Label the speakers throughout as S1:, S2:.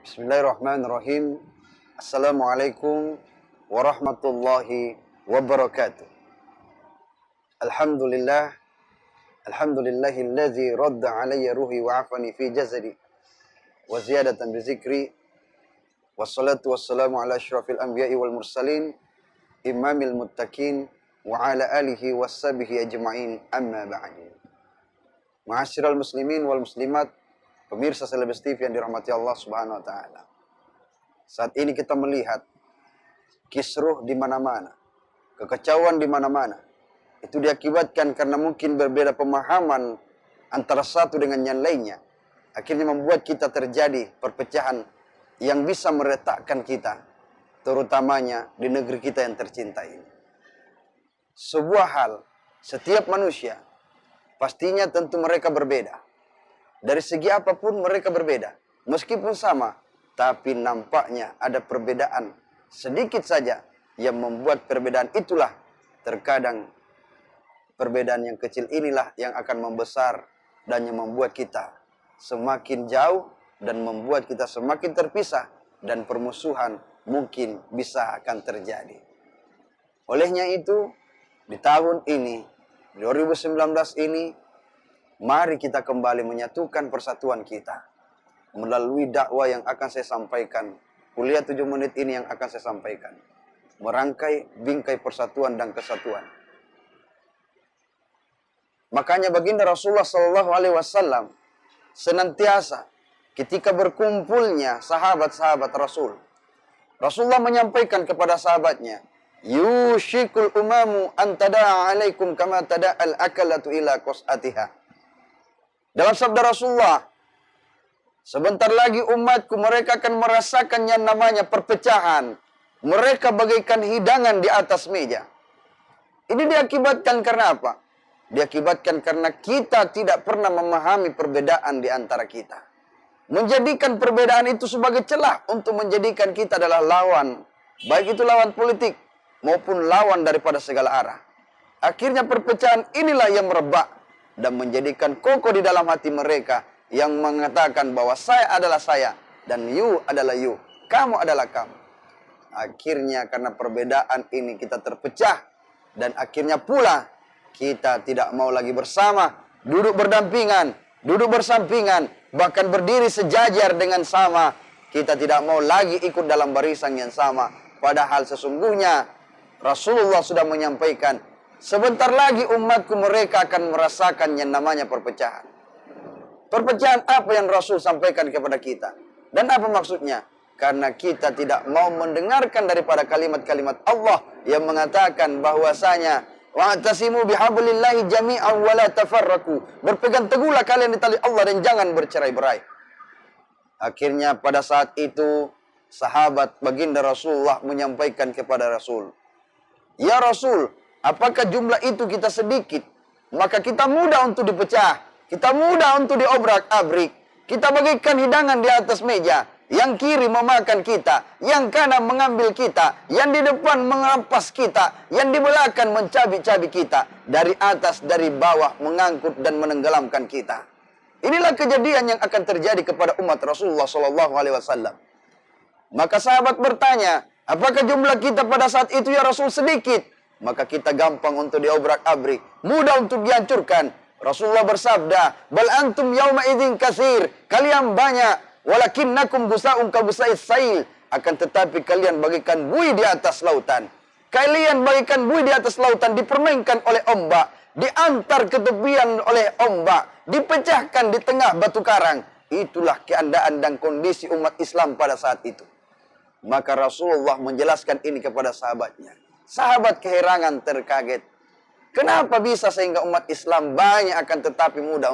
S1: Bismillahirrahmanirrahim. Assalamualaikum warahmatullahi wabarakatuh. Alhamdulillah. Alhamdulillahilladzi radda alayya ruhi wa afani fi jasadi wa ziyadatan bi zikri. Wassalatu wassalamu ala asyrafil anbiya'i wal mursalin imamil muttaqin wa ala alihi wassabihi ajma'in amma ba'du. Ma'asyiral muslimin wal muslimat, pemirsa Selebes TV yang dirahmati Allah Subhanahu wa taala. Saat ini kita melihat kisruh di mana-mana, kekacauan di mana-mana. Itu diakibatkan karena mungkin berbeda pemahaman antara satu dengan yang lainnya. Akhirnya membuat kita terjadi perpecahan yang bisa meretakkan kita, terutamanya di negeri kita yang tercinta ini. Sebuah hal, setiap manusia pastinya tentu mereka berbeda. Dari segi apapun mereka berbeda. Meskipun sama, tapi nampaknya ada perbedaan sedikit saja yang membuat perbedaan itulah terkadang perbedaan yang kecil inilah yang akan membesar dan yang membuat kita semakin jauh dan membuat kita semakin terpisah dan permusuhan mungkin bisa akan terjadi. Olehnya itu, di tahun ini, 2019 ini, mari kita kembali menyatukan persatuan kita melalui dakwah yang akan saya sampaikan. Kuliah 7 menit ini yang akan saya sampaikan. Merangkai bingkai persatuan dan kesatuan. Makanya baginda Rasulullah SAW senantiasa ketika berkumpulnya sahabat-sahabat Rasulullah menyampaikan kepada sahabatnya, yushikul umamu an tada'a alaikum kama tada'al akalatu ila qas'atiha. Dalam sabda Rasulullah, sebentar lagi umatku mereka akan merasakan yang namanya perpecahan. Mereka bagaikan hidangan di atas meja. Ini diakibatkan karena apa? Diakibatkan karena kita tidak pernah memahami perbedaan di antara kita. Menjadikan perbedaan itu sebagai celah untuk menjadikan kita adalah lawan. Baik itu lawan politik maupun lawan daripada segala arah. Akhirnya perpecahan inilah yang merebak dan menjadikan kokoh di dalam hati mereka yang mengatakan bahwa saya adalah saya dan you adalah you, kamu adalah kamu. Akhirnya karena perbedaan ini kita terpecah dan akhirnya pula kita tidak mau lagi bersama, duduk berdampingan, duduk bersampingan, bahkan berdiri sejajar dengan sama. Kita tidak mau lagi ikut dalam barisan yang sama. Padahal sesungguhnya Rasulullah sudah menyampaikan, sebentar lagi umatku mereka akan merasakan yang namanya perpecahan. Perpecahan apa yang Rasul sampaikan kepada kita? Dan apa maksudnya? Karena kita tidak mau mendengarkan daripada kalimat-kalimat Allah yang mengatakan bahwasanya wa'tasimu bihablillahi jami'an wa la tafarraqu. Berpegang teguhlah kalian di tali Allah dan jangan bercerai-berai. Akhirnya pada saat itu sahabat baginda Rasulullah menyampaikan kepada Rasul, ya Rasul, apakah jumlah itu kita sedikit, maka kita mudah untuk dipecah, kita mudah untuk diobrak-abrik, kita bagikan hidangan di atas meja, yang kiri memakan kita, yang kanan mengambil kita, yang di depan mengampas kita, yang di belakang mencabik-cabik kita, dari atas, dari bawah mengangkut dan menenggelamkan kita. Inilah kejadian yang akan terjadi kepada umat Rasulullah SAW. Maka sahabat bertanya, apakah jumlah kita pada saat itu ya Rasul sedikit? Maka kita gampang untuk diobrak-abrik, mudah untuk dihancurkan. Rasulullah bersabda, bal antum yauma idzin katsir, kalian banyak, walakinnakum gusaun ka gusais sail, akan tetapi kalian bagikan buih di atas lautan. Kalian bagikan buih di atas lautan, dipermainkan oleh ombak, diantar ke tepian oleh ombak, dipecahkan di tengah batu karang. Itulah keadaan dan kondisi umat Islam pada saat itu. Maka Rasulullah menjelaskan ini kepada sahabatnya. Sahabat keherangan, terkaget. Kenapa bisa sehingga umat Islam banyak akan tetapi mudah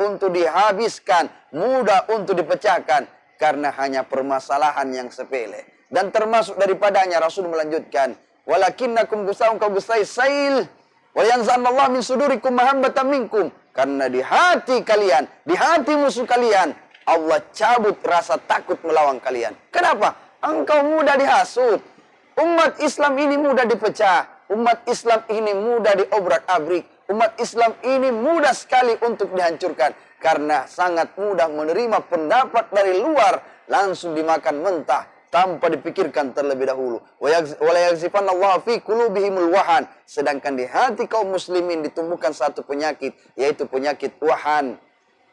S1: untuk dihabiskan, mudah untuk dipecahkan karena hanya permasalahan yang sepele. Dan termasuk daripadanya Rasul melanjutkan, walakinnakum gusaun ka gusais sail wa yanzanallahu min sudurikum mahabbatan minkum. Karena di hati kalian, di hati musuh kalian, Allah cabut rasa takut melawan kalian. Kenapa? Engkau mudah dihasut. Umat Islam ini mudah dipecah. Umat Islam ini mudah diobrak-abrik. Umat Islam ini mudah sekali untuk dihancurkan. karena sangat mudah menerima pendapat dari luar, langsung dimakan mentah tanpa dipikirkan terlebih dahulu. Wala yaghzifanallahu fi qulubihimul wahan. Sedangkan di hati kaum muslimin ditumbuhkan satu penyakit, yaitu penyakit wahan.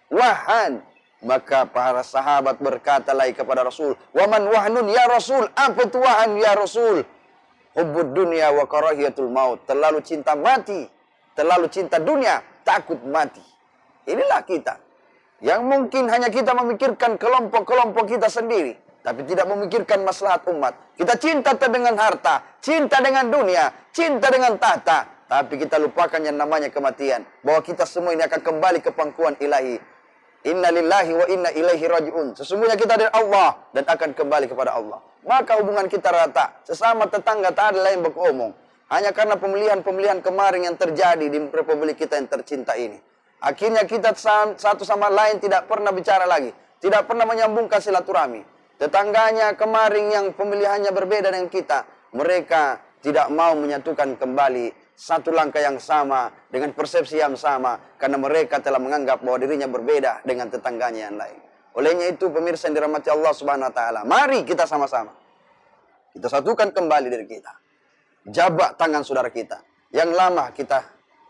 S1: Wahan. Maka para sahabat berkata lagi kepada Rasul, "Waman wahnun ya Rasul?" Apa itu wahan ya Rasul? Hubbud dunya wa karahiyatul maut. Terlalu cinta mati, terlalu cinta dunia, takut mati. Inilah kita. Yang mungkin hanya kita memikirkan kelompok-kelompok kita sendiri, tapi tidak memikirkan maslahat umat. Kita cinta dengan harta, cinta dengan dunia, cinta dengan tahta, tapi kita lupakan yang namanya kematian. Bahwa kita semua ini akan kembali ke pangkuan ilahi. Inna lillahi wa inna ilaihi raji'un. Sesungguhnya kita dari Allah dan akan kembali kepada Allah. Maka hubungan kita rata. Sesama tetangga tak ada lain beromong. Hanya karena pemilihan-pemilihan kemarin yang terjadi di republik kita yang tercinta ini. Akhirnya kita satu sama lain tidak pernah bicara lagi. Tidak pernah menyambungkan silaturahmi. Tetangganya kemarin yang pemilihannya berbeda dengan kita, mereka tidak mau menyatukan kembali satu langkah yang sama, dengan persepsi yang sama, karena mereka telah menganggap bahwa dirinya berbeda dengan tetangganya yang lain. Olehnya itu, pemirsa yang dirahmati Allah Subhanahu wa taala, mari kita sama-sama kita satukan kembali diri kita. Jabat tangan saudara kita yang lama kita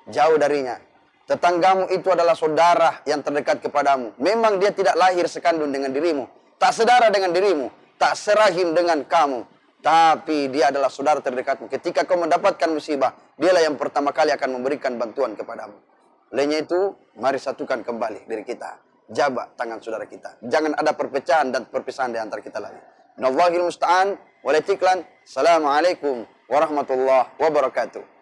S1: jauh darinya. Tetanggamu itu adalah saudara yang terdekat kepadamu. Memang dia tidak lahir sekandung dengan dirimu, tak sedara dengan dirimu, tak serahim dengan kamu, tapi dia adalah saudara terdekatmu. Ketika kau mendapatkan musibah, dialah yang pertama kali akan memberikan bantuan kepadamu. Olehnya itu, mari satukan kembali diri kita. Jabat tangan saudara kita. Jangan ada perpecahan dan perpisahan di antara kita lagi. Minallahil musta'an, wal itiklan. Assalamualaikum warahmatullahi wabarakatuh.